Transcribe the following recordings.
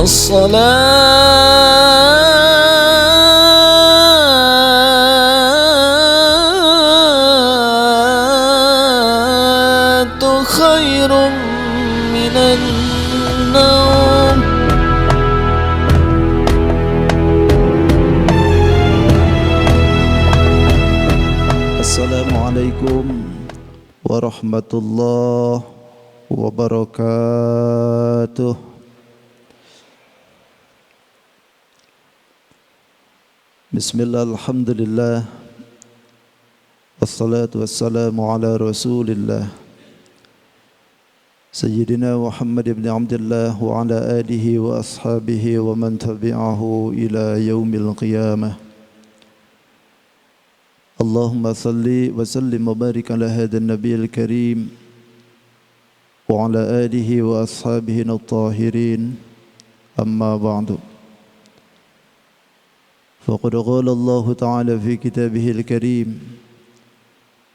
الصلاة خير من النوم. Assalamualaikum warahmatullahi wabarakatuh. Bismillah, alhamdulillah, wassalatu wassalamu ala rasulillah Sayyidina Muhammad ibn Abdullah wa ala alihi wa ashabihi wa man tabi'ahu ila yaumil qiyamah. Allahumma salli wa sallim wa barik ala hadha an-nabiyil karim wa ala alihi wa ashabihi at-tahirin, amma ba'du. فقد قال الله تعالى في كتابه الكريم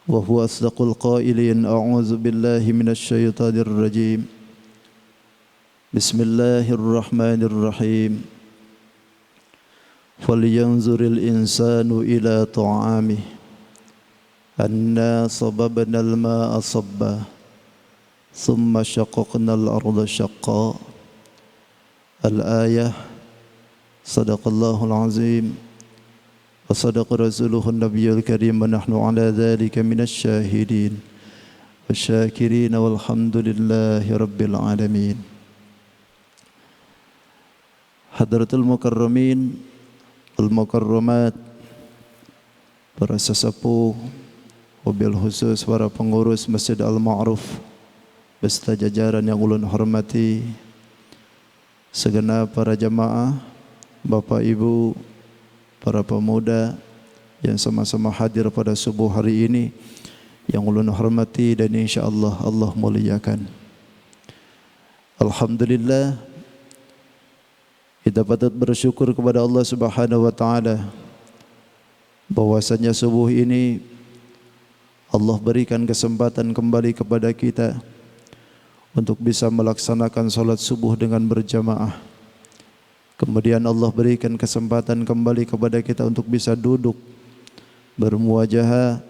وهو أصدق القائلين: أعوذ بالله من الشيطان الرجيم بسم الله الرحمن الرحيم فلينظر الإنسان إلى طعامه أنا صببنا الماء صبا ثم شققنا الأرض شقا. الآية. صدق الله العظيم وصدق رسوله النبي الكريم ونحن على ذلك من الشاهدين والشاكرين والحمد لله رب العالمين. Hadratul mukarramin wal mukarramat, para sesepuh, wabil khusus para pengurus Masjid Al-Ma'ruf beserta jajaran yang ulun hormati, segenap para jamaah, Bapak Ibu, para pemuda yang sama-sama hadir pada subuh hari ini yang ulun hormati dan insyaallah Allah muliakan. Alhamdulillah, kita patut bersyukur kepada Allah Subhanahu wa taala bahwasanya subuh ini Allah berikan kesempatan kembali kepada kita untuk bisa melaksanakan salat subuh dengan berjamaah. Kemudian Allah berikan kesempatan kembali kepada kita untuk bisa duduk, bermuajahah,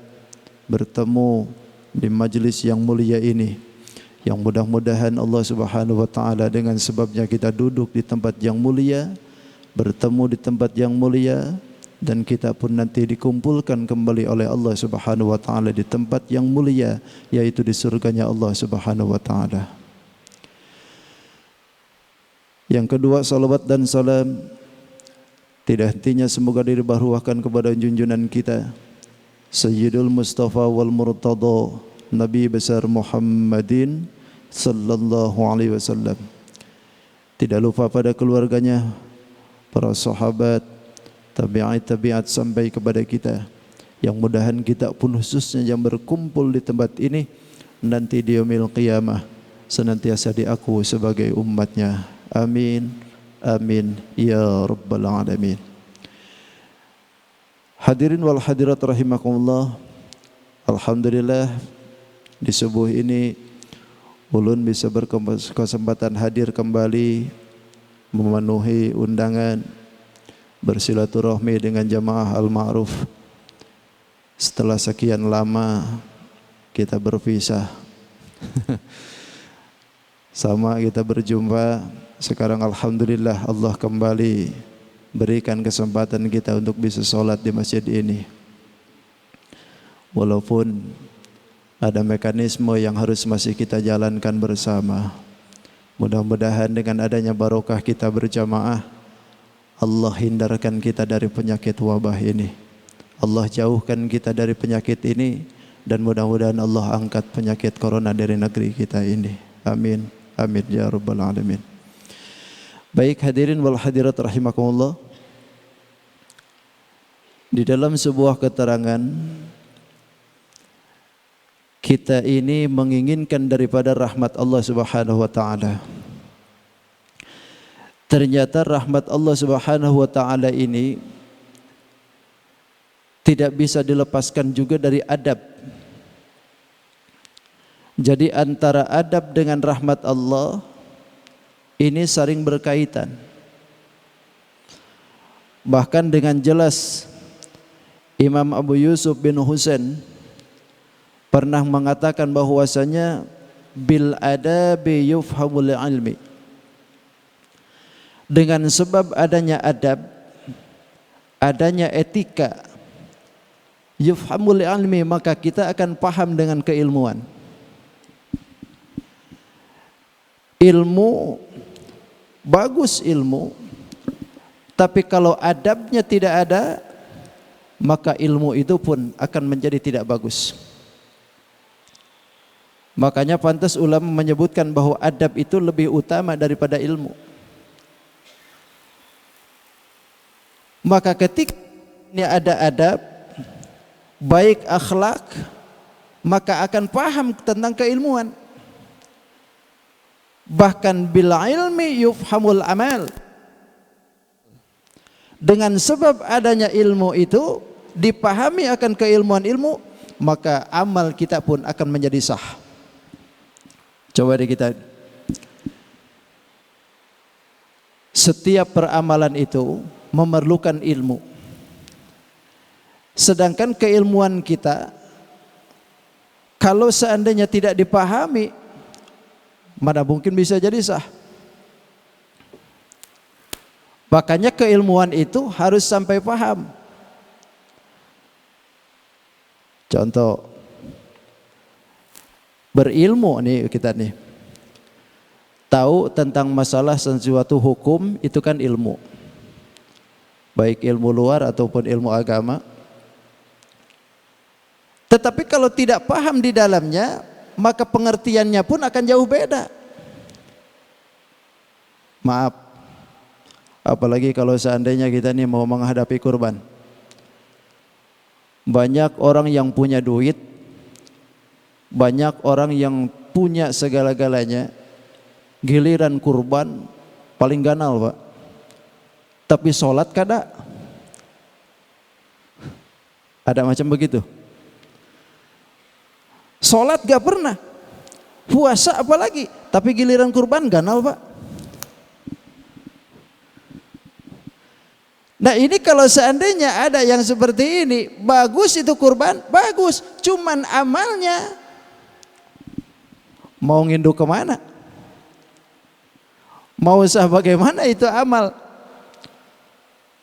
bertemu di majlis yang mulia ini. Yang mudah-mudahan Allah Subhanahu wa taala dengan sebabnya kita duduk di tempat yang mulia, bertemu di tempat yang mulia, dan kita pun nanti dikumpulkan kembali oleh Allah Subhanahu wa taala di tempat yang mulia, yaitu di surganya Allah Subhanahu wa taala. Yang kedua, salawat dan salam tidak hentinya semoga dibaruahkan kepada junjungan kita Sayyidul Mustafa wal Murtada, Nabi besar Muhammadin sallallahu alaihi wasallam. Tidak lupa pada keluarganya, para sahabat, tabi'at sampai kepada kita. Yang mudahan kita pun khususnya yang berkumpul di tempat ini nanti di yaumil qiyamah senantiasa diakui sebagai umatnya. Amin, amin, ya rabbal alamin. Hadirin wal hadirat rahimakumullah, alhamdulillah di subuh ini ulun bisa berkesempatan hadir kembali memenuhi undangan bersilaturahmi dengan jamaah Al-Ma'ruf. Setelah sekian lama kita berpisah. Sama kita berjumpa sekarang, alhamdulillah Allah kembali berikan kesempatan kita untuk bisa sholat di masjid ini. Walaupun ada mekanisme yang harus masih kita jalankan bersama. Mudah-mudahan dengan adanya barokah kita berjamaah, Allah hindarkan kita dari penyakit wabah ini. Allah jauhkan kita dari penyakit ini, dan mudah-mudahan Allah angkat penyakit corona dari negeri kita ini. Amin, amin ya rabbal alamin. Baik hadirin wal hadirat rahimakumullah, di dalam sebuah keterangan kita ini menginginkan daripada rahmat Allah Subhanahu wa taala. Ternyata rahmat Allah Subhanahu wa taala ini tidak bisa dilepaskan juga dari adab. Jadi antara adab dengan rahmat Allah ini saling berkaitan. Bahkan dengan jelas Imam Abu Yusuf bin Husain pernah mengatakan bahwasanya bil adabi yufhamul ilmi. Dengan sebab adanya adab, adanya etika, yufhamul ilmi, maka kita akan paham dengan keilmuan. Ilmu bagus ilmu, tapi kalau adabnya tidak ada, maka ilmu itu pun akan menjadi tidak bagus. Makanya pantas ulama menyebutkan bahwa adab itu lebih utama daripada ilmu. Maka ketika ini ada adab, baik akhlak, maka akan paham tentang keilmuan. Bahkan bil ilmi yufhamul amal. Dengan sebab adanya ilmu itu dipahami akan keilmuan ilmu, maka amal kita pun akan menjadi sah. Coba deh kita, setiap peramalan itu memerlukan ilmu. Sedangkan keilmuan kita kalau seandainya tidak dipahami, mana mungkin bisa jadi sah. Makanya keilmuan itu harus sampai paham. Contoh, berilmu nih kita nih, tahu tentang masalah sesuatu hukum, itu kan ilmu, baik ilmu luar ataupun ilmu agama. Tetapi kalau tidak paham di dalamnya, maka pengertiannya pun akan jauh beda. Maaf, apalagi kalau seandainya kita nih mau menghadapi kurban. Banyak orang yang punya duit, banyak orang yang punya segala-galanya, giliran kurban paling ganal, Pak. Tapi sholat kada. Ada macam begitu. Sholat gak pernah, puasa apalagi, tapi giliran kurban ganal, Pak. Nah ini kalau seandainya ada yang seperti ini, bagus itu kurban, bagus, cuman amalnya mau nginduk kemana? Mau sah bagaimana itu amal?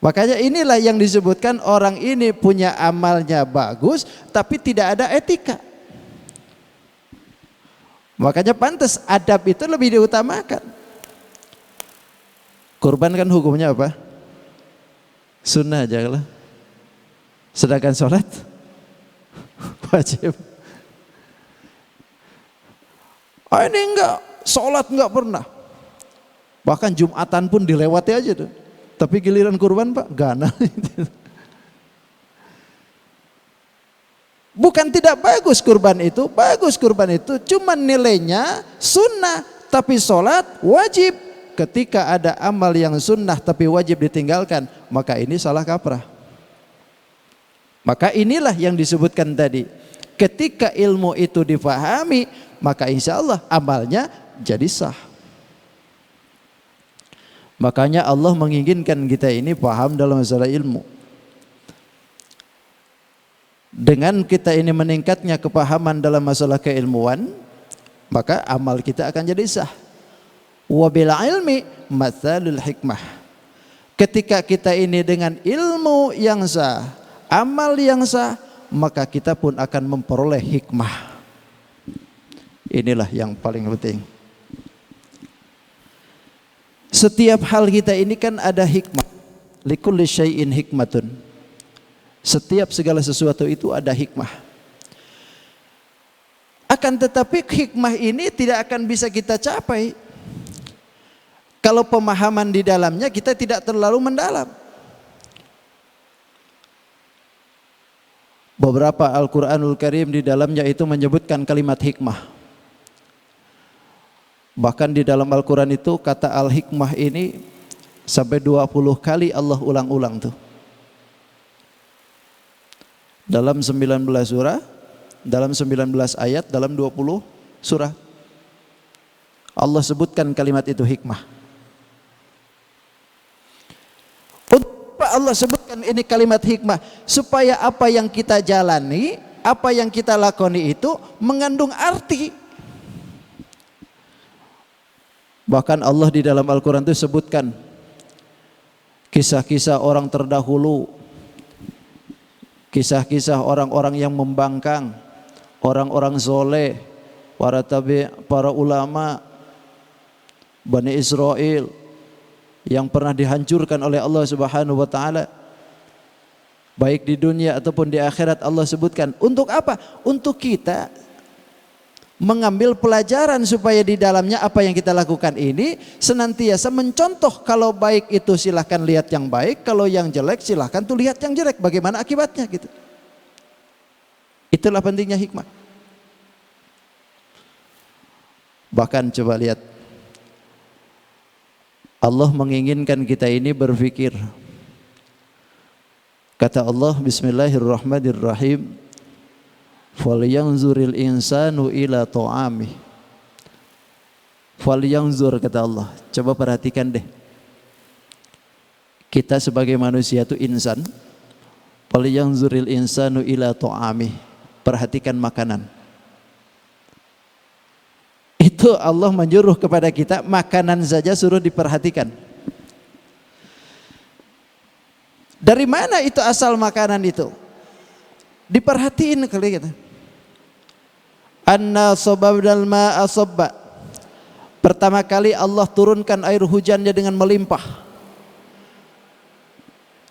Makanya inilah yang disebutkan orang ini punya amalnya bagus, tapi tidak ada etika. Makanya pantas adab itu lebih diutamakan. Kurban kan hukumnya apa? Sunnah aja lah. Sedangkan sholat wajib. Ini enggak, sholat enggak pernah. Bahkan Jumatan pun dilewati aja tuh. Tapi giliran kurban, Pak, ganal. Bukan tidak bagus kurban itu, bagus kurban itu, cuman nilainya sunnah, tapi sholat wajib. Ketika ada amal yang sunnah tapi wajib ditinggalkan, maka ini salah kaprah. Maka inilah yang disebutkan tadi. Ketika ilmu itu dipahami, maka insya Allah amalnya jadi sah. Makanya Allah menginginkan kita ini paham dalam masalah ilmu. Dengan kita ini meningkatnya kepahaman dalam masalah keilmuan, maka amal kita akan jadi sah. Wa bil ilmi matsalul hikmah. Ketika kita ini dengan ilmu yang sah, amal yang sah, maka kita pun akan memperoleh hikmah. Inilah yang paling penting. Setiap hal kita ini kan ada hikmah. Likulli syai'in hikmatun. Setiap segala sesuatu itu ada hikmah. Akan tetapi hikmah ini tidak akan bisa kita capai kalau pemahaman di dalamnya kita tidak terlalu mendalam. Beberapa Al-Quranul Karim di dalamnya itu menyebutkan kalimat hikmah. Bahkan di dalam Al-Quran itu kata al-hikmah ini sampai 20 kali Allah ulang-ulang tuh. Dalam 19 surah, dalam 19 ayat, dalam 20 surah. Allah sebutkan kalimat itu hikmah. Allah sebutkan ini kalimat hikmah? Supaya apa yang kita jalani, apa yang kita lakoni itu mengandung arti. Bahkan Allah di dalam Al-Quran itu sebutkan kisah-kisah orang terdahulu, kisah-kisah orang-orang yang membangkang, orang-orang soleh, para ulama Bani Israel yang pernah dihancurkan oleh Allah Subhanahu wa taala, baik di dunia ataupun di akhirat. Allah sebutkan untuk apa? Untuk kita mengambil pelajaran supaya di dalamnya apa yang kita lakukan ini senantiasa mencontoh. Kalau baik itu silahkan lihat yang baik, kalau yang jelek silahkan tuh lihat yang jelek, bagaimana akibatnya gitu. Itulah pentingnya hikmah. Bahkan coba lihat, Allah menginginkan kita ini berpikir. Kata Allah, Bismillahirrahmanirrahim, falyanzuril insanu ila ta'amih. Falyanzur, kata Allah, coba perhatikan deh, kita sebagai manusia itu insan. Falyanzuril insanu ila ta'amih, perhatikan makanan. Itu Allah menyuruh kepada kita, makanan saja suruh diperhatikan. Dari mana itu asal makanan itu? Diperhatiin kali kita. Anna sababnal ma'a sabba. Pertama kali Allah turunkan air hujannya dengan melimpah.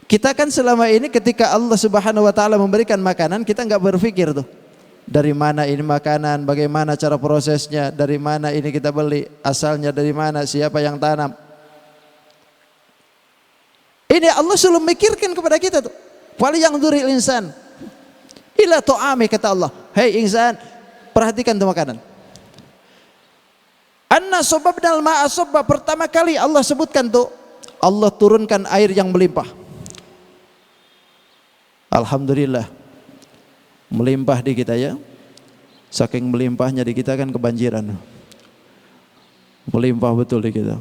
Kita kan selama ini ketika Allah Subhanahu wa taala memberikan makanan, kita enggak berpikir tuh, dari mana ini makanan, bagaimana cara prosesnya, dari mana ini kita beli, asalnya dari mana, siapa yang tanam. Ini Allah selalu mikirkan kepada kita tuh. Wal yanzuril insan ila ta'ami, kata Allah. Hei insan, perhatikan tuh makanan. Anna sababnal ma'a sabba, pertama kali Allah sebutkan tuh, Allah turunkan air yang melimpah. Alhamdulillah, melimpah di kita ya. Saking melimpahnya di kita kan kebanjiran. Melimpah betul di kita.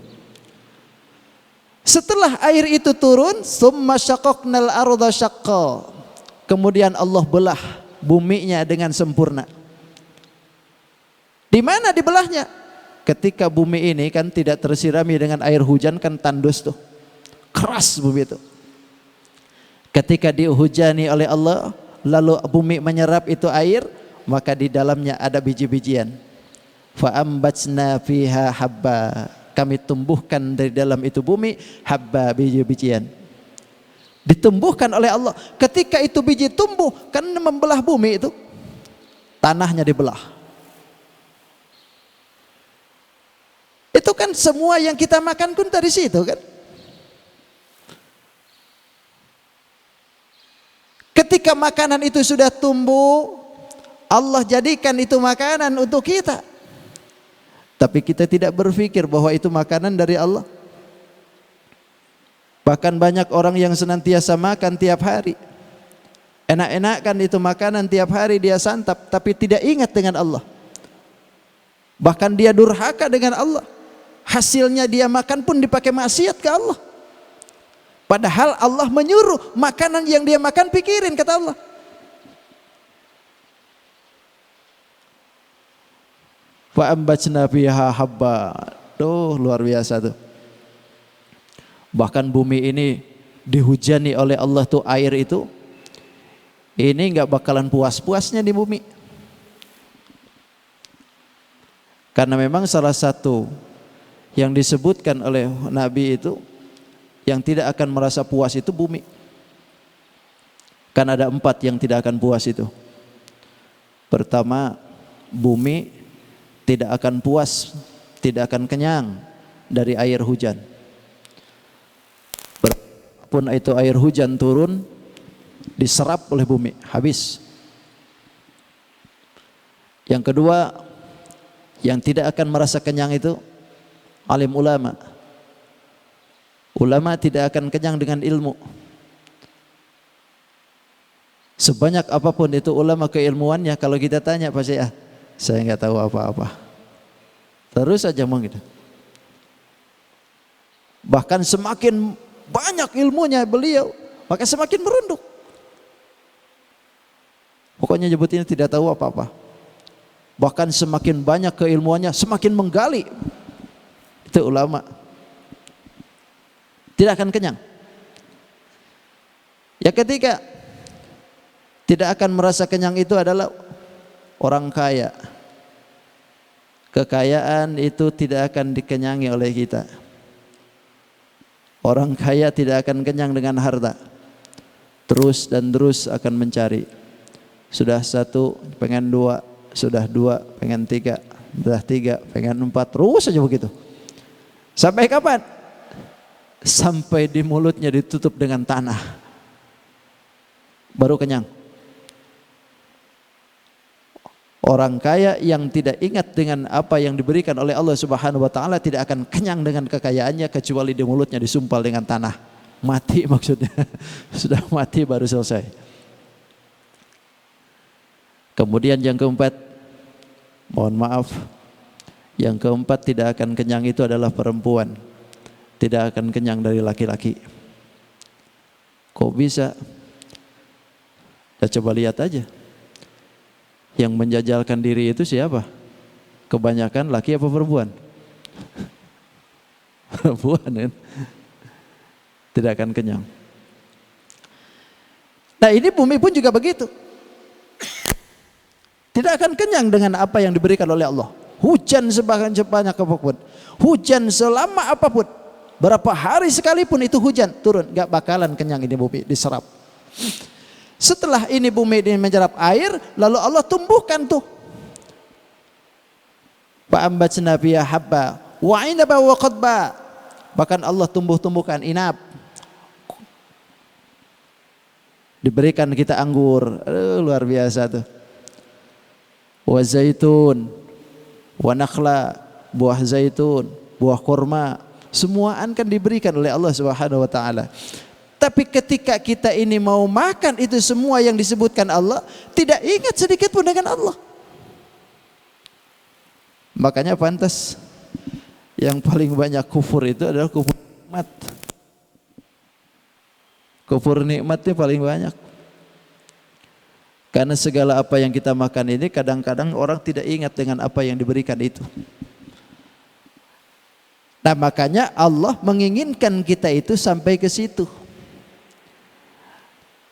Setelah air itu turun, summa syaqaqnal arda syaqqa. Kemudian Allah belah buminya dengan sempurna. Di mana dibelahnya? Ketika bumi ini kan tidak tersirami dengan air hujan, kan tandus tuh. Keras bumi itu. Ketika dihujani oleh Allah, lalu bumi menyerap itu air, maka di dalamnya ada biji-bijian. Fa ambatsna fiha habba. Kami tumbuhkan dari dalam itu bumi habba, biji-bijian. Ditumbuhkan oleh Allah. Ketika itu biji tumbuh, kan membelah bumi itu, tanahnya dibelah. Itu kan semua yang kita makan pun dari situ kan. Ketika makanan itu sudah tumbuh, Allah jadikan itu makanan untuk kita. Tapi kita tidak berpikir bahwa itu makanan dari Allah. Bahkan banyak orang yang senantiasa makan tiap hari. Enak-enakan itu makanan tiap hari dia santap, tapi tidak ingat dengan Allah. Bahkan dia durhaka dengan Allah. Hasilnya dia makan pun dipakai maksiat ke Allah. Padahal Allah menyuruh makanan yang dia makan pikirin, kata Allah. Wa ambatsna fiha habba. Tuh luar biasa tuh. Bahkan bumi ini dihujani oleh Allah tuh air itu. Ini enggak bakalan puas-puasnya di bumi. Karena memang salah satu yang disebutkan oleh Nabi itu, yang tidak akan merasa puas itu bumi. Kan ada 4 yang tidak akan puas itu. Pertama, bumi tidak akan puas, tidak akan kenyang dari air hujan. Berapapun itu air hujan turun, diserap oleh bumi, habis. Yang kedua, yang tidak akan merasa kenyang itu alim ulama. Ulama tidak akan kenyang dengan ilmu. Sebanyak apapun itu ulama keilmuannya, kalau kita tanya pasti saya nggak tahu apa-apa. Terus saja gitu. Bahkan semakin banyak ilmunya beliau, maka semakin merunduk. Pokoknya nyebutnya tidak tahu apa-apa. Bahkan semakin banyak keilmuannya, semakin menggali. Itu ulama. Tidak akan kenyang. Ya ketiga, tidak akan merasa kenyang itu adalah orang kaya. Kekayaan itu tidak akan dikenyangi oleh kita. Orang kaya tidak akan kenyang dengan harta. Terus dan terus akan mencari. Sudah satu, pengen dua. Sudah dua, pengen tiga. Sudah tiga, pengen empat. Terus saja begitu. Sampai kapan? Sampai di mulutnya ditutup dengan tanah. Baru kenyang. Orang kaya yang tidak ingat dengan apa yang diberikan oleh Allah Subhanahu wa taala tidak akan kenyang dengan kekayaannya kecuali di mulutnya disumpal dengan tanah. Mati maksudnya. Sudah mati baru selesai. Kemudian yang keempat, mohon maaf, yang keempat tidak akan kenyang itu adalah perempuan. Tidak akan kenyang dari laki-laki. Kok bisa? Ya coba lihat aja. Yang menjajalkan diri itu siapa? Kebanyakan laki apa perempuan? Perempuan kan? Tidak akan kenyang. Nah ini bumi pun juga begitu. Tidak akan kenyang dengan apa yang diberikan oleh Allah. Hujan sebanyak apapun. Hujan selama apapun. Berapa hari sekalipun itu hujan turun. Gak bakalan kenyang ini bumi diserap. Setelah ini bumi ini menyerap air, lalu Allah tumbuhkan tuh. Fa'ambatna fiha habba wa 'inaba wa qadba. Bahkan Allah tumbuhkan inab. Diberikan kita anggur, luar biasa tuh. Wa zaitun, wa nakhla, buah zaitun, buah kurma, semua akan diberikan oleh Allah Subhanahu wa taala. Tapi ketika kita ini mau makan itu semua yang disebutkan Allah, tidak ingat sedikit pun dengan Allah. Makanya pantas yang paling banyak kufur itu adalah kufur nikmat. Kufur nikmatnya paling banyak. Karena segala apa yang kita makan ini kadang-kadang orang tidak ingat dengan apa yang diberikan itu. Nah makanya Allah menginginkan kita itu sampai ke situ.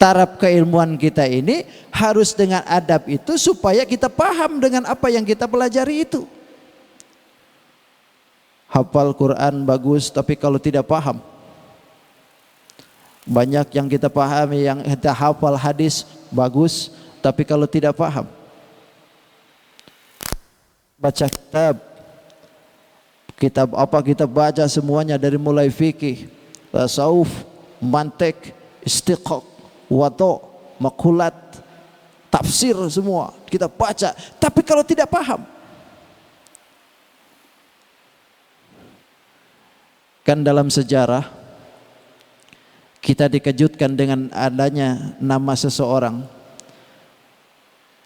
Taraf keilmuan kita ini harus dengan adab itu supaya kita paham dengan apa yang kita pelajari itu. Hafal Quran bagus tapi kalau tidak paham. Banyak yang kita pahami, yang kita hafal hadis bagus tapi kalau tidak paham. Baca kitab apa kita baca semuanya dari mulai fikih, tasawuf, mantik, istiqaq, wato, makulat, tafsir semua kita baca, tapi kalau tidak paham, kan dalam sejarah kita dikejutkan dengan adanya nama seseorang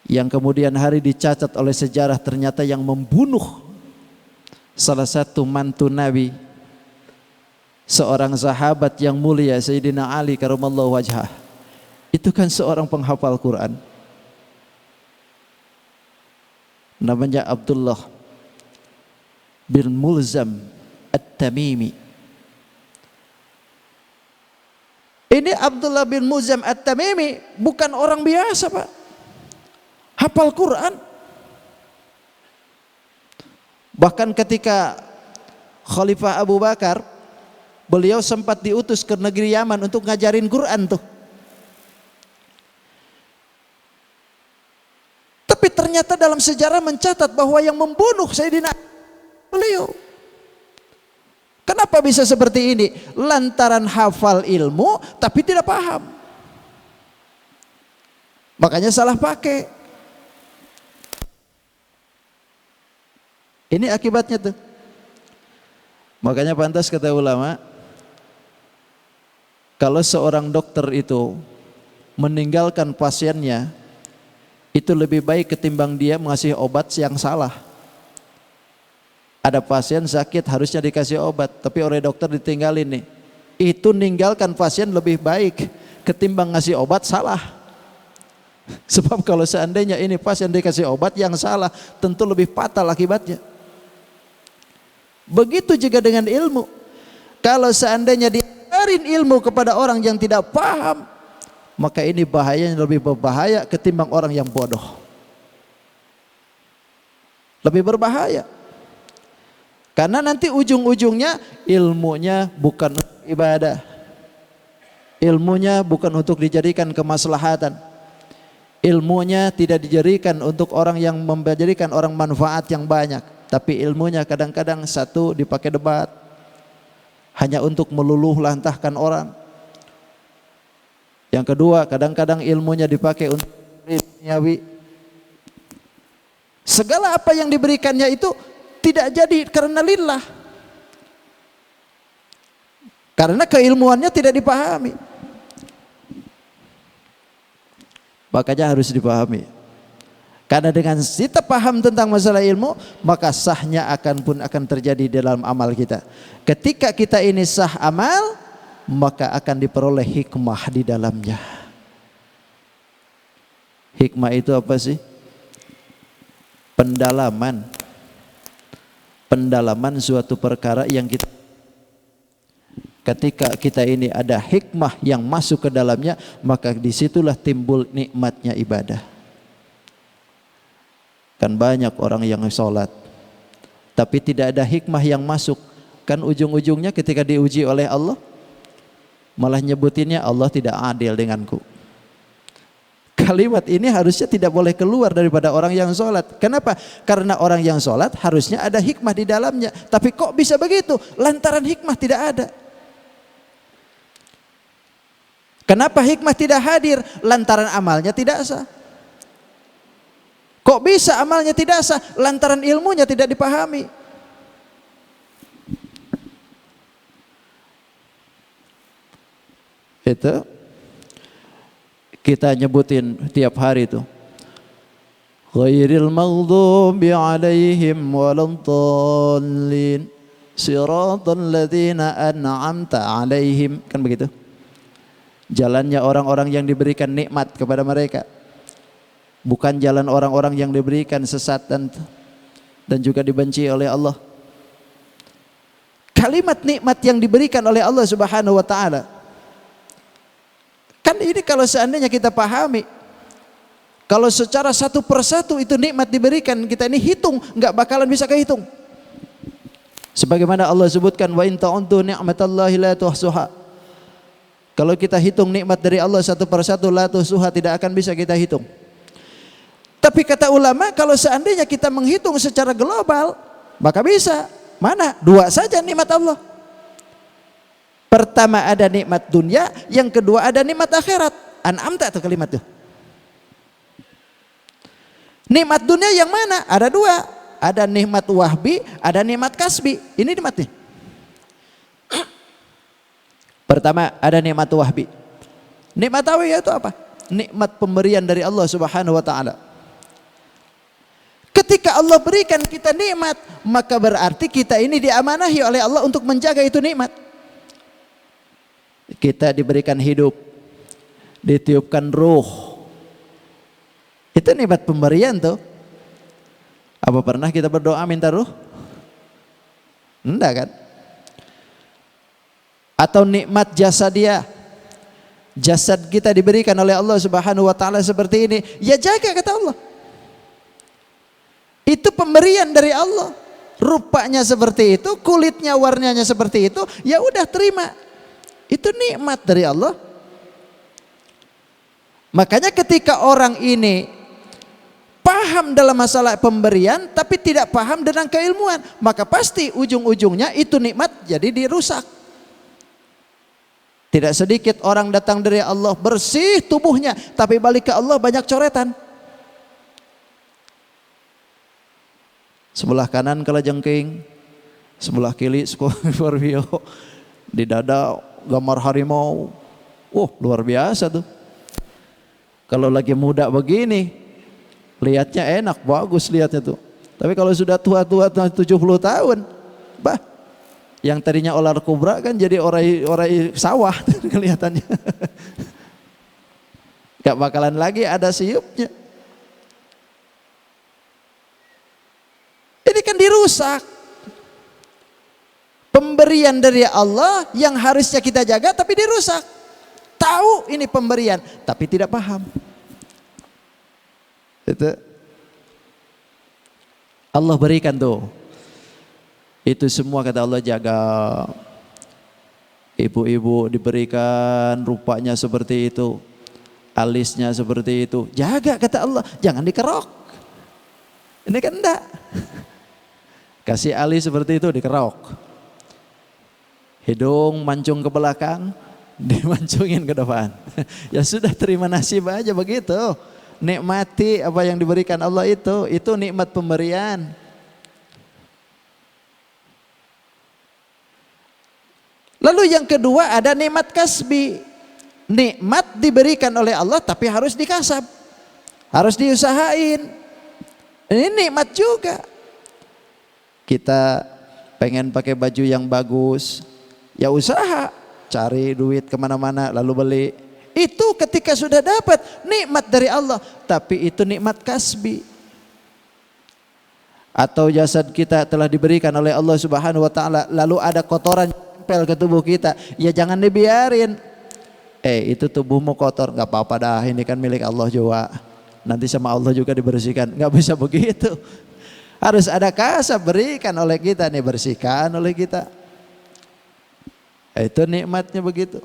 yang kemudian hari dicatat oleh sejarah ternyata yang membunuh salah satu mantu Nabi, seorang sahabat yang mulia Sayyidina Ali karramallahu wajhah. Itu kan seorang penghafal Quran. Namanya Abdullah bin Mulzam At-Tamimi. Ini Abdullah bin Mulzam At-Tamimi bukan orang biasa, Pak. Hafal Quran. Bahkan ketika Khalifah Abu Bakar, beliau sempat diutus ke negeri Yaman untuk ngajarin Quran tuh. Tapi ternyata dalam sejarah mencatat bahwa yang membunuh Sayyidina beliau. Kenapa bisa seperti ini? Lantaran hafal ilmu tapi tidak paham. Makanya salah pakai. Ini akibatnya tuh. Makanya pantas kata ulama, kalau seorang dokter itu meninggalkan pasiennya, itu lebih baik ketimbang dia mengasih obat yang salah. Ada pasien sakit harusnya dikasih obat, tapi oleh dokter ditinggalin nih. Itu ninggalkan pasien lebih baik ketimbang ngasih obat salah. Sebab kalau seandainya ini pasien dikasih obat yang salah, tentu lebih fatal akibatnya. Begitu juga dengan ilmu. Kalau seandainya diajarin ilmu kepada orang yang tidak paham, maka ini bahayanya lebih berbahaya ketimbang orang yang bodoh. Lebih berbahaya. Karena nanti ujung-ujungnya ilmunya bukan ibadah. Ilmunya bukan untuk dijadikan kemaslahatan. Ilmunya tidak dijadikan untuk orang yang menjadikan orang manfaat yang banyak. Tapi ilmunya kadang-kadang satu dipakai debat. Hanya untuk meluluh lantahkan orang. Yang kedua, kadang-kadang ilmunya dipakai untuk duniawi. Segala apa yang diberikannya itu tidak jadi karena lillah. Karena keilmuannya tidak dipahami. Makanya harus dipahami. Karena dengan kita paham tentang masalah ilmu, maka sahnya akan terjadi dalam amal kita. Ketika kita ini sah amal, maka akan diperoleh hikmah di dalamnya. Hikmah itu apa sih? Pendalaman suatu perkara yang kita, ketika kita ini ada hikmah yang masuk ke dalamnya, maka disitulah timbul nikmatnya ibadah. Kan banyak orang yang sholat tapi tidak ada hikmah yang masuk, kan ujung-ujungnya ketika diuji oleh Allah malah nyebutinnya Allah tidak adil denganku. Kalimat ini harusnya tidak boleh keluar daripada orang yang sholat. Kenapa? Karena orang yang sholat harusnya ada hikmah di dalamnya. Tapi kok bisa begitu? Lantaran hikmah tidak ada. Kenapa hikmah tidak hadir? Lantaran amalnya tidak sah. Kok bisa amalnya tidak sah? Lantaran ilmunya tidak dipahami. Itu kita nyebutin tiap hari itu. Ghairil maghdubi alaihim waladhdallin siratal ladzina an'amta alaihim, kan begitu? Jalannya orang-orang yang diberikan nikmat kepada mereka, bukan jalan orang-orang yang diberikan sesat dan juga dibenci oleh Allah. Kalimat nikmat yang diberikan oleh Allah Subhanahu wa taala, kan ini kalau seandainya kita pahami, kalau secara satu persatu itu nikmat diberikan, kita ini hitung nggak bakalan bisa kehitung. Sebagaimana Allah sebutkan, wa in ta'uddu ni'matallahi la tuhsuha. Kalau kita hitung nikmat dari Allah satu persatu, la tuhsuha, tidak akan bisa kita hitung. Tapi kata ulama, kalau seandainya kita menghitung secara global, maka bisa. Mana? Dua saja nikmat Allah. Pertama ada nikmat dunia, yang kedua ada nikmat akhirat. An'amta itu kalimat itu. Nikmat dunia yang mana? Ada dua. Ada nikmat wahbi, ada nikmat kasbi. Ini nikmatnya. Pertama ada nikmat wahbi. Nikmat wahbi itu apa? Nikmat pemberian dari Allah Subhanahu wa taala. Ketika Allah berikan kita nikmat, maka berarti kita ini diamanahi oleh Allah untuk menjaga itu nikmat. Kita diberikan hidup, ditiupkan ruh. Itu nikmat pemberian tuh. Apa pernah kita berdoa minta ruh? Enggak kan? Atau nikmat jasadiyah, jasad kita diberikan oleh Allah Subhanahu wa taala seperti ini, ya jaga kata Allah. Itu pemberian dari Allah. Rupanya seperti itu, kulitnya warnanya seperti itu, ya udah terima. Itu nikmat dari Allah. Makanya ketika orang ini paham dalam masalah pemberian tapi tidak paham tentang keilmuan, maka pasti ujung-ujungnya itu nikmat jadi dirusak. Tidak sedikit orang datang dari Allah bersih tubuhnya, tapi balik ke Allah banyak coretan. Sebelah kanan kalajengking, sebelah kiri Scorpio, di dada gambar harimau. Luar biasa tuh. Kalau lagi muda begini, lihatnya enak, bagus lihatnya tuh. Tapi kalau sudah tua-tua 70 tahun, yang tadinya ular kobra kan jadi orai sawah kelihatannya. Gak bakalan lagi ada siupnya. Ini kan dirusak. Pemberian dari Allah yang harusnya kita jaga tapi dirusak. Tahu ini pemberian tapi tidak paham. Itu Allah berikan tuh. Itu semua kata Allah jaga. Ibu-ibu diberikan rupanya seperti itu. Alisnya seperti itu. Jaga kata Allah, jangan dikerok. Ini kan enggak. Kasih alis seperti itu dikerok. Hidung mancung ke belakang, dimancungin ke depan. Ya sudah, terima nasib aja begitu. Nikmati apa yang diberikan Allah itu nikmat pemberian. Lalu yang kedua ada nikmat kasbi. Nikmat diberikan oleh Allah tapi harus dikasab. Harus diusahain. Ini nikmat juga. Kita pengen pakai baju yang bagus, ya usaha, cari duit kemana-mana lalu beli. Itu ketika sudah dapat nikmat dari Allah, tapi itu nikmat kasbi. Atau jasad kita telah diberikan oleh Allah Subhanahu wa taala, lalu ada kotoran nempel ke tubuh kita, ya jangan dibiarin. Itu tubuhmu kotor, nggak apa-apa dah, ini kan milik Allah juga. Nanti sama Allah juga dibersihkan. Nggak bisa begitu. Harus ada kasab berikan oleh kita, nih bersihkan oleh kita. Itu nikmatnya begitu.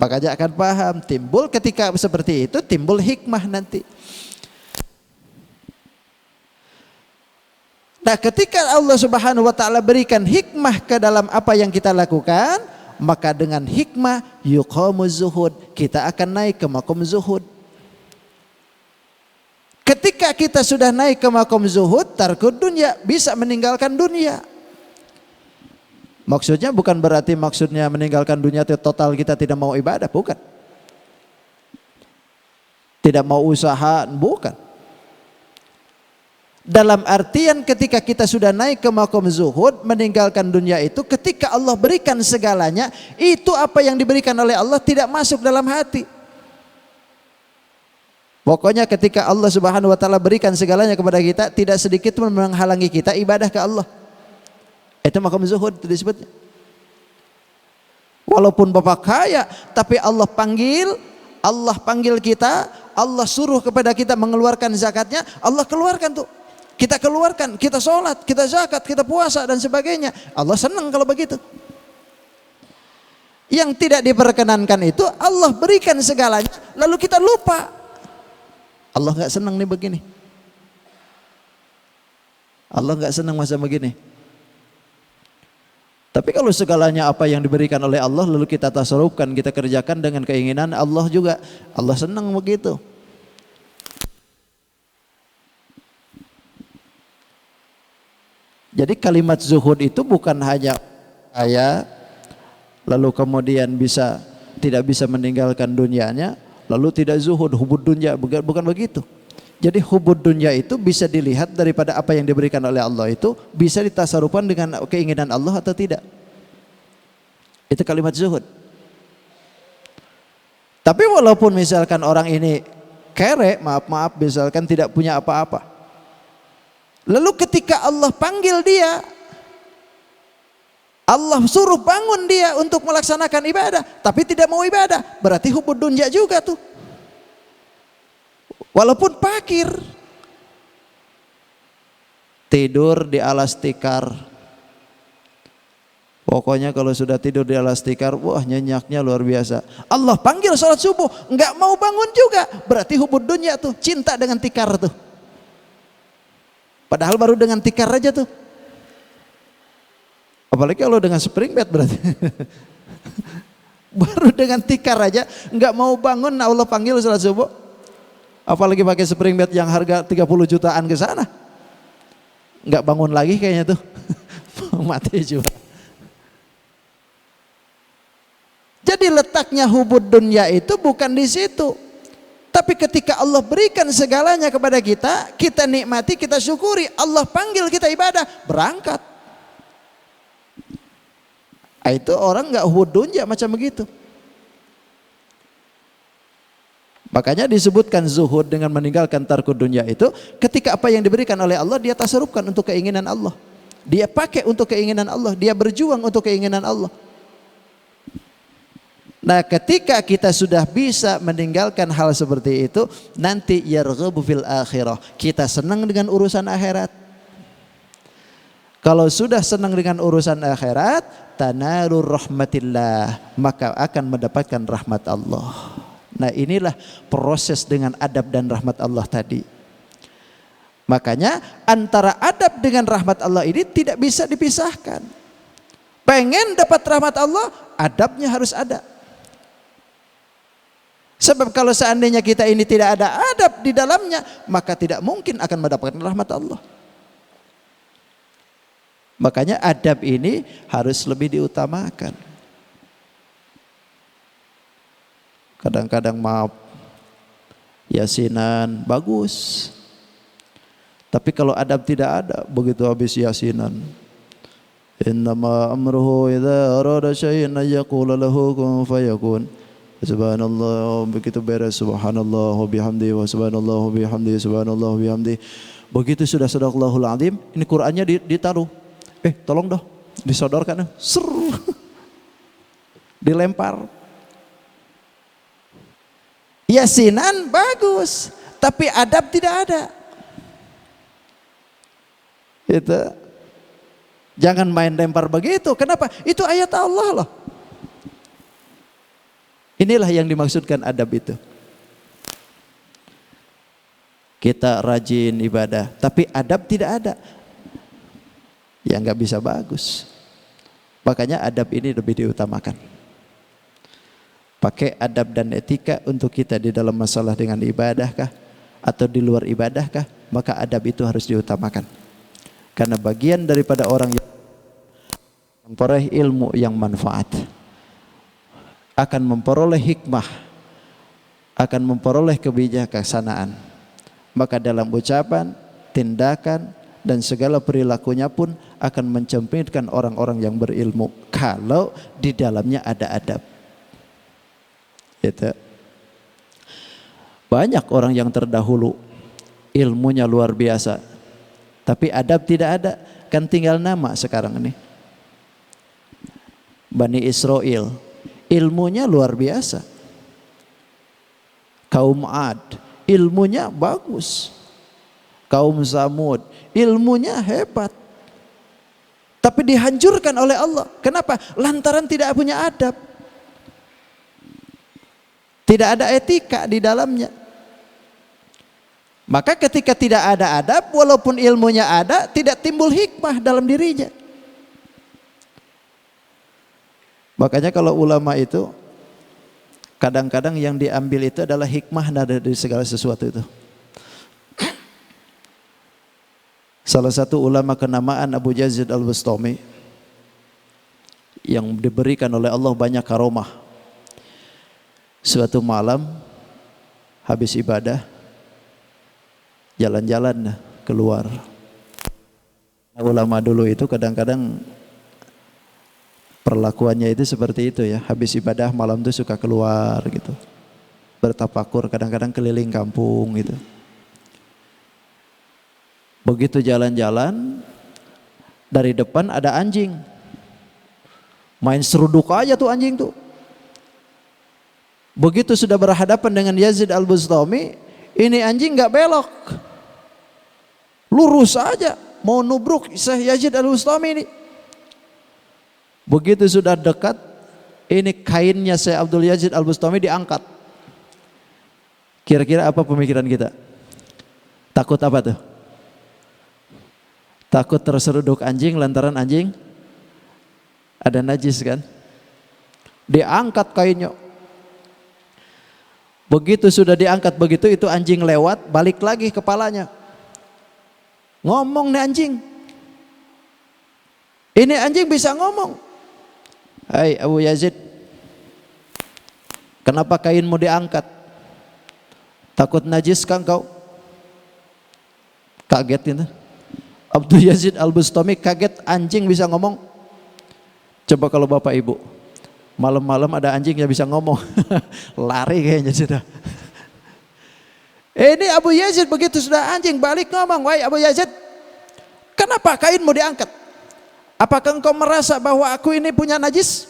Makanya akan paham, timbul ketika seperti itu timbul hikmah nanti. Nah, ketika Allah Subhanahu wa taala berikan hikmah ke dalam apa yang kita lakukan, maka dengan hikmah yuqamuz zuhud, kita akan naik ke makom zuhud. Ketika kita sudah naik ke makom zuhud, tarkud dunya, bisa meninggalkan dunia. Maksudnya bukan berarti maksudnya meninggalkan dunia total kita tidak mau ibadah, bukan. Tidak mau usaha, bukan. Dalam artian ketika kita sudah naik ke makom zuhud, meninggalkan dunia itu, ketika Allah berikan segalanya, itu apa yang diberikan oleh Allah tidak masuk dalam hati. Pokoknya ketika Allah Subhanahu wa taala berikan segalanya kepada kita, tidak sedikit pun menghalangi kita ibadah ke Allah. Itu makom zuhud itu disebutnya. Walaupun bapak kaya, tapi Allah panggil kita, Allah suruh kepada kita mengeluarkan zakatnya, Allah keluarkan tuh. Kita keluarkan, kita sholat, kita zakat, kita puasa dan sebagainya. Allah senang kalau begitu. Yang tidak diperkenankan itu Allah berikan segalanya, lalu kita lupa. Allah nggak senang nih begini. Allah nggak senang masa begini. Tapi kalau segalanya apa yang diberikan oleh Allah lalu kita tasarrufkan, kita kerjakan dengan keinginan Allah juga, Allah senang begitu. Jadi kalimat zuhud itu bukan hanya kaya lalu kemudian tidak bisa meninggalkan dunianya, lalu tidak zuhud, hubud dunya, bukan begitu. Jadi hubud dunya itu bisa dilihat daripada apa yang diberikan oleh Allah itu bisa ditasarufkan dengan keinginan Allah atau tidak. Itu kalimat zuhud. Tapi walaupun misalkan orang ini kere, maaf misalkan tidak punya apa-apa, lalu ketika Allah panggil dia, Allah suruh bangun dia untuk melaksanakan ibadah, tapi tidak mau ibadah, berarti hubud dunya juga tuh. Walaupun fakir, tidur di alas tikar. Pokoknya kalau sudah tidur di alas tikar, wah nyenyaknya luar biasa. Allah panggil sholat subuh, nggak mau bangun juga, berarti hubud dunya tuh, cinta dengan tikar tuh. Padahal baru dengan tikar aja tuh. Apalagi kalau dengan spring bed berarti. Baru dengan tikar aja nggak mau bangun, Allah panggil sholat subuh. Apalagi pakai spring bed yang harga 30 jutaan ke sana. Nggak bangun lagi kayaknya tuh. Mati juga. Jadi letaknya hubud dunya itu bukan di situ. Tapi ketika Allah berikan segalanya kepada kita, kita nikmati, kita syukuri. Allah panggil kita ibadah, berangkat. Itu orang nggak hubud dunya macam begitu. Makanya disebutkan zuhud dengan meninggalkan tarkud dunia itu ketika apa yang diberikan oleh Allah dia tasarrufkan untuk keinginan Allah. Dia pakai untuk keinginan Allah, dia berjuang untuk keinginan Allah. Nah, ketika kita sudah bisa meninggalkan hal seperti itu, nanti yarghabu fil akhirah. Kita senang dengan urusan akhirat. Kalau sudah senang dengan urusan akhirat, tanalur rahmatillah, maka akan mendapatkan rahmat Allah. Nah, inilah proses dengan adab dan rahmat Allah tadi. Makanya antara adab dengan rahmat Allah ini tidak bisa dipisahkan. Pengen dapat rahmat Allah, adabnya harus ada. Sebab kalau seandainya kita ini tidak ada adab di dalamnya, maka tidak mungkin akan mendapatkan rahmat Allah. Makanya adab ini harus lebih diutamakan. Kadang-kadang maaf, yasinan bagus, tapi kalau adab tidak ada, begitu habis yasinan, innama amruhu idza arada syai'an yaqulu lahu kun fayakun. Subhanallah, begitu beres subhanallah wa bihamdi wa subhanallah wa bihamdi subhanallah wa bihamdi. Begitu sudah sadaqallahul azim, ini Qur'annya ditaruh. Tolong dah, disodorkan. Dilempar. Yasinan bagus, tapi adab tidak ada. Itu jangan main lempar begitu. Kenapa? Itu ayat Allah loh. Inilah yang dimaksudkan adab itu. Kita rajin ibadah, tapi adab tidak ada. Ya nggak bisa bagus. Makanya adab ini lebih diutamakan. Pakai adab dan etika untuk kita di dalam masalah dengan ibadahkah atau di luar ibadahkah, maka adab itu harus diutamakan. Karena bagian daripada orang yang memperoleh ilmu yang manfaat, akan memperoleh hikmah, akan memperoleh kebijaksanaan. Maka dalam ucapan, tindakan, dan segala perilakunya pun akan mencerminkan orang-orang yang berilmu kalau di dalamnya ada adab. Itu. Banyak orang yang terdahulu ilmunya luar biasa, tapi adab tidak ada, kan tinggal nama sekarang ini. Bani Israel ilmunya luar biasa. Kaum Ad ilmunya bagus. Kaum Samud ilmunya hebat, tapi dihancurkan oleh Allah. Kenapa? Lantaran tidak punya adab. Tidak ada etika di dalamnya. Maka ketika tidak ada adab, walaupun ilmunya ada, tidak timbul hikmah dalam dirinya. Makanya kalau ulama itu kadang-kadang yang diambil itu adalah hikmah dari segala sesuatu itu. Salah satu ulama kenamaan Abu Yazid Al-Bustami yang diberikan oleh Allah banyak karomah. Suatu malam habis ibadah jalan-jalan keluar. Ulama dulu itu kadang-kadang perlakuannya itu seperti itu ya. Habis ibadah malam itu suka keluar gitu, bertafakur, kadang-kadang keliling kampung gitu. Begitu jalan-jalan, dari depan ada anjing, main seruduk aja tuh anjing tuh. Begitu sudah berhadapan dengan Yazid Al-Bustami, ini anjing nggak belok, lurus aja mau nubruk Syekh Yazid Al-Bustami ini. Begitu sudah dekat, ini kainnya Syekh Abdul Yazid Al-Bustami diangkat. Kira-kira apa pemikiran kita? Takut apa tuh? Takut terseruduk anjing lantaran anjing ada najis kan? Diangkat kainnya. Begitu sudah diangkat begitu, itu anjing lewat, balik lagi kepalanya. Ngomong nih anjing. Ini anjing bisa ngomong. Hai Abu Yazid, kenapa kainmu diangkat? Takut najis kan kau? Kaget itu. Abdul Yazid Al-Bustami kaget anjing bisa ngomong. Coba kalau bapak ibu malam-malam ada anjing yang bisa ngomong, lari kayaknya sudah. Ini Abu Yazid begitu sudah anjing balik ngomong, wahai Abu Yazid, kenapa kainmu diangkat? Apakah engkau merasa bahwa aku ini punya najis?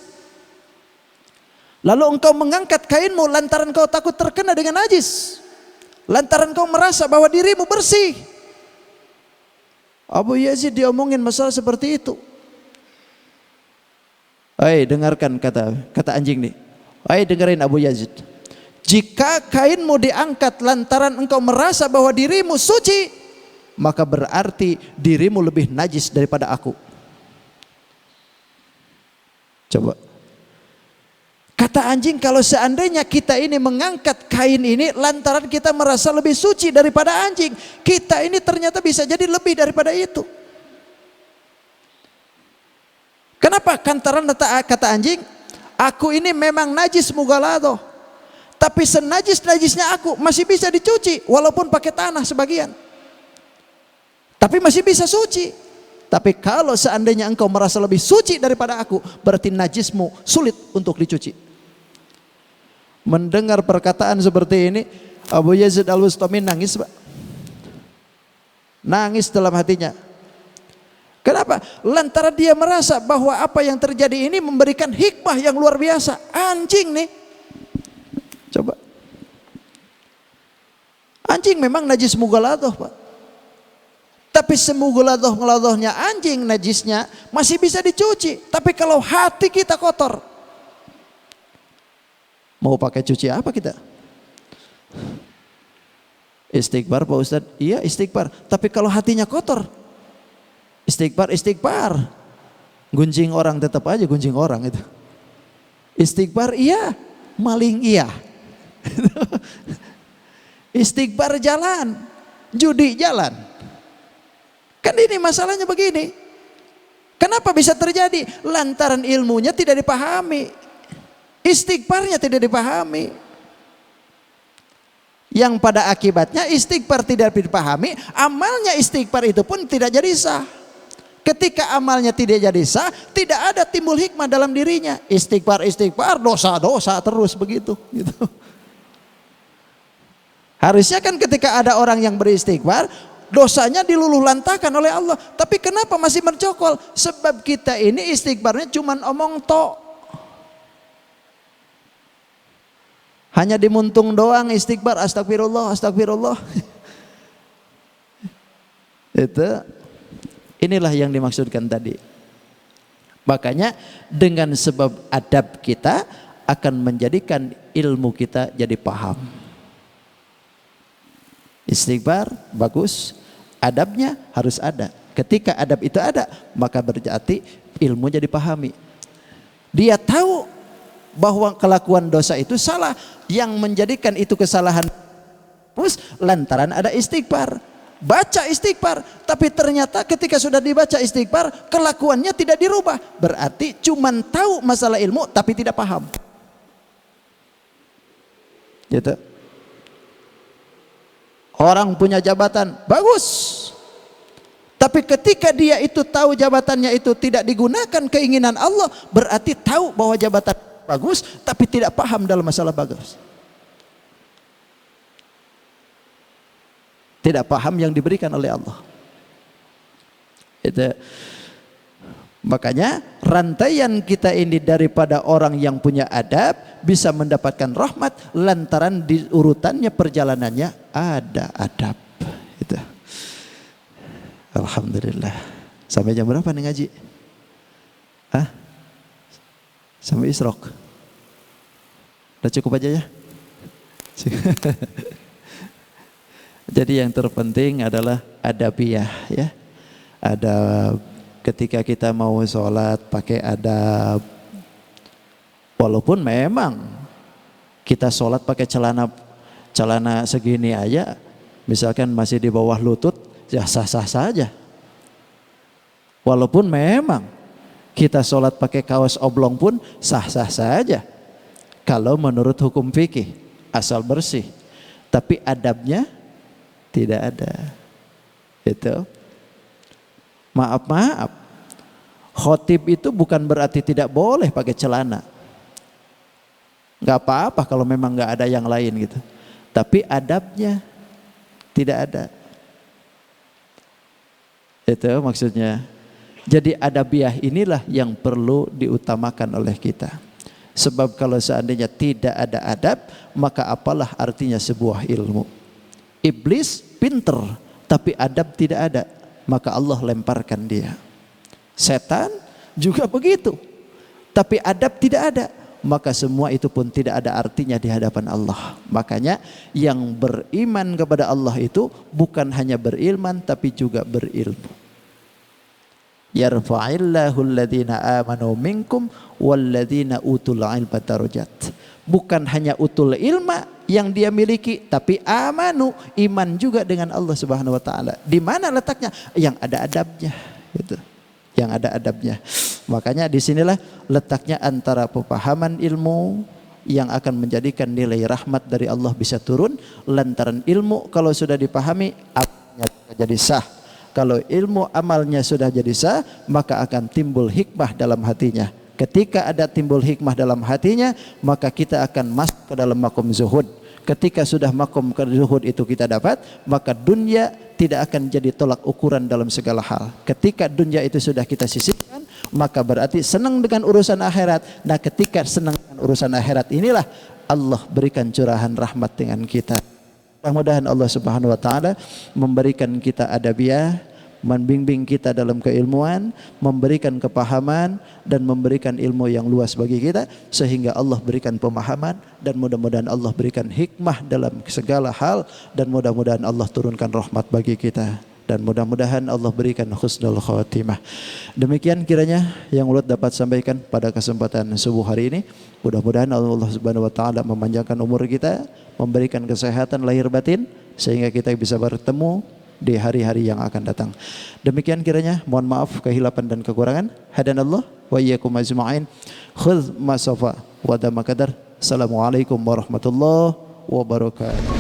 Lalu engkau mengangkat kainmu lantaran kau takut terkena dengan najis, lantaran kau merasa bahwa dirimu bersih. Abu Yazid diomongin masalah seperti itu. Hai, dengarkan kata anjing nih. Hai, dengerin Abu Yazid. Jika kainmu diangkat lantaran engkau merasa bahwa dirimu suci, maka berarti dirimu lebih najis daripada aku. Coba. Kata anjing, kalau seandainya kita ini mengangkat kain ini lantaran kita merasa lebih suci daripada anjing, kita ini ternyata bisa jadi lebih daripada itu. Kenapa? Lantaran kata anjing, aku ini memang najis mughaladzah, tapi senajis-najisnya aku masih bisa dicuci walaupun pakai tanah sebagian, tapi masih bisa suci. Tapi kalau seandainya engkau merasa lebih suci daripada aku, berarti najismu sulit untuk dicuci. Mendengar perkataan seperti ini, Abu Yazid Al-Bustami nangis, Pak. Nangis dalam hatinya. Kenapa? Lantaran dia merasa bahwa apa yang terjadi ini memberikan hikmah yang luar biasa. Anjing nih. Coba. Anjing memang najis mughaladzah, Pak. Tapi semughaladzah-nghaladzahnya anjing, najisnya masih bisa dicuci. Tapi kalau hati kita kotor, mau pakai cuci apa kita? Istighfar Pak Ustadz? Iya istighfar. Tapi kalau hatinya kotor, istighfar. Gunjing orang tetap aja gunjing orang itu. Istighfar iya, maling iya. Istighfar jalan, judi jalan. Kan ini masalahnya begini. Kenapa bisa terjadi? Lantaran ilmunya tidak dipahami, istighfarnya tidak dipahami. Yang pada akibatnya istighfar tidak dipahami, amalnya istighfar itu pun tidak jadi sah. Ketika amalnya tidak jadi sah, tidak ada timbul hikmah dalam dirinya. Istighfar, dosa terus begitu. Gitu. Harusnya kan ketika ada orang yang beristighfar, dosanya diluluh lantakan oleh Allah. Tapi kenapa masih mencokol? Sebab kita ini istighfarnya cuma omong tok. Hanya dimuntung doang istighfar, astagfirullah. Inilah yang dimaksudkan tadi. Makanya dengan sebab adab kita akan menjadikan ilmu kita jadi paham. Istighfar bagus, adabnya harus ada. Ketika adab itu ada, maka berarti ilmu jadi pahami. Dia tahu bahwa kelakuan dosa itu salah, yang menjadikan itu kesalahan lantaran ada istighfar. Baca istighfar, tapi ternyata ketika sudah dibaca istighfar, kelakuannya tidak dirubah. Berarti cuman tahu masalah ilmu tapi tidak paham. Gitu. Orang punya jabatan bagus, tapi ketika dia itu tahu jabatannya itu tidak digunakan keinginan Allah, berarti tahu bahwa jabatan bagus tapi tidak paham dalam masalah bagus. Tidak paham yang diberikan oleh Allah. Itu. Makanya rantaian kita ini daripada orang yang punya adab bisa mendapatkan rahmat lantaran di urutannya perjalanannya ada adab. Itu. Alhamdulillah. Sampai jam berapa nih ngaji? Hah? Sampai isrok. Udah cukup aja ya? Jadi yang terpenting adalah adabiyah ya. Adab. Ketika kita mau sholat pakai adab. Walaupun memang kita sholat pakai celana segini aja, misalkan masih di bawah lutut, ya sah-sah saja. Walaupun memang kita sholat pakai kaos oblong pun sah-sah saja. Kalau menurut hukum fikih asal bersih. Tapi adabnya tidak ada. Itu. Maaf. Khotib itu bukan berarti tidak boleh pakai celana. Gak apa-apa kalau memang gak ada yang lain gitu. Tapi adabnya Tidak ada. Itu maksudnya. Jadi adabiah inilah yang perlu diutamakan oleh kita. Sebab kalau seandainya tidak ada adab, maka apalah artinya sebuah ilmu. Iblis pinter, tapi adab tidak ada, maka Allah lemparkan dia. Setan juga begitu, tapi adab tidak ada, maka semua itu pun tidak ada artinya di hadapan Allah. Makanya yang beriman kepada Allah itu bukan hanya berilman, tapi juga berilmu. Yarfa'illahu alladhina amanu minkum walladhina utul ilma darajat. Bukan hanya utul ilma yang dia miliki, tapi amanu, iman juga dengan Allah Subhanahu wa taala. Di mana letaknya? Yang ada adabnya, gitu. Yang ada adabnya. Makanya disinilah letaknya antara pemahaman ilmu yang akan menjadikan nilai rahmat dari Allah bisa turun lantaran ilmu kalau sudah dipahami amalnya jadi sah. Kalau ilmu amalnya sudah jadi sah, maka akan timbul hikmah dalam hatinya. Ketika ada timbul hikmah dalam hatinya, maka kita akan masuk ke dalam makom zuhud. Ketika sudah makom ke zuhud itu kita dapat, maka dunia tidak akan jadi tolak ukuran dalam segala hal. Ketika dunia itu sudah kita sisihkan, maka berarti senang dengan urusan akhirat. Nah, ketika senang dengan urusan akhirat inilah Allah berikan curahan rahmat dengan kita. Mudah-mudahan Allah Subhanahu wa taala memberikan kita adabiah, membimbing kita dalam keilmuan, memberikan kepahaman dan memberikan ilmu yang luas bagi kita sehingga Allah berikan pemahaman dan mudah-mudahan Allah berikan hikmah dalam segala hal dan mudah-mudahan Allah turunkan rahmat bagi kita dan mudah-mudahan Allah berikan husnul khatimah. Demikian kiranya yang Ulad dapat sampaikan pada kesempatan subuh hari ini. Mudah-mudahan Allah Subhanahu wa taala memanjangkan umur kita, memberikan kesehatan lahir batin sehingga kita bisa bertemu di hari-hari yang akan datang. Demikian kiranya, mohon maaf kehilapan dan kekurangan. Hadanallah wa iyyakum ajma'in. Khudh ma safa wa dama qadar. Assalamualaikum warahmatullahi wabarakatuh.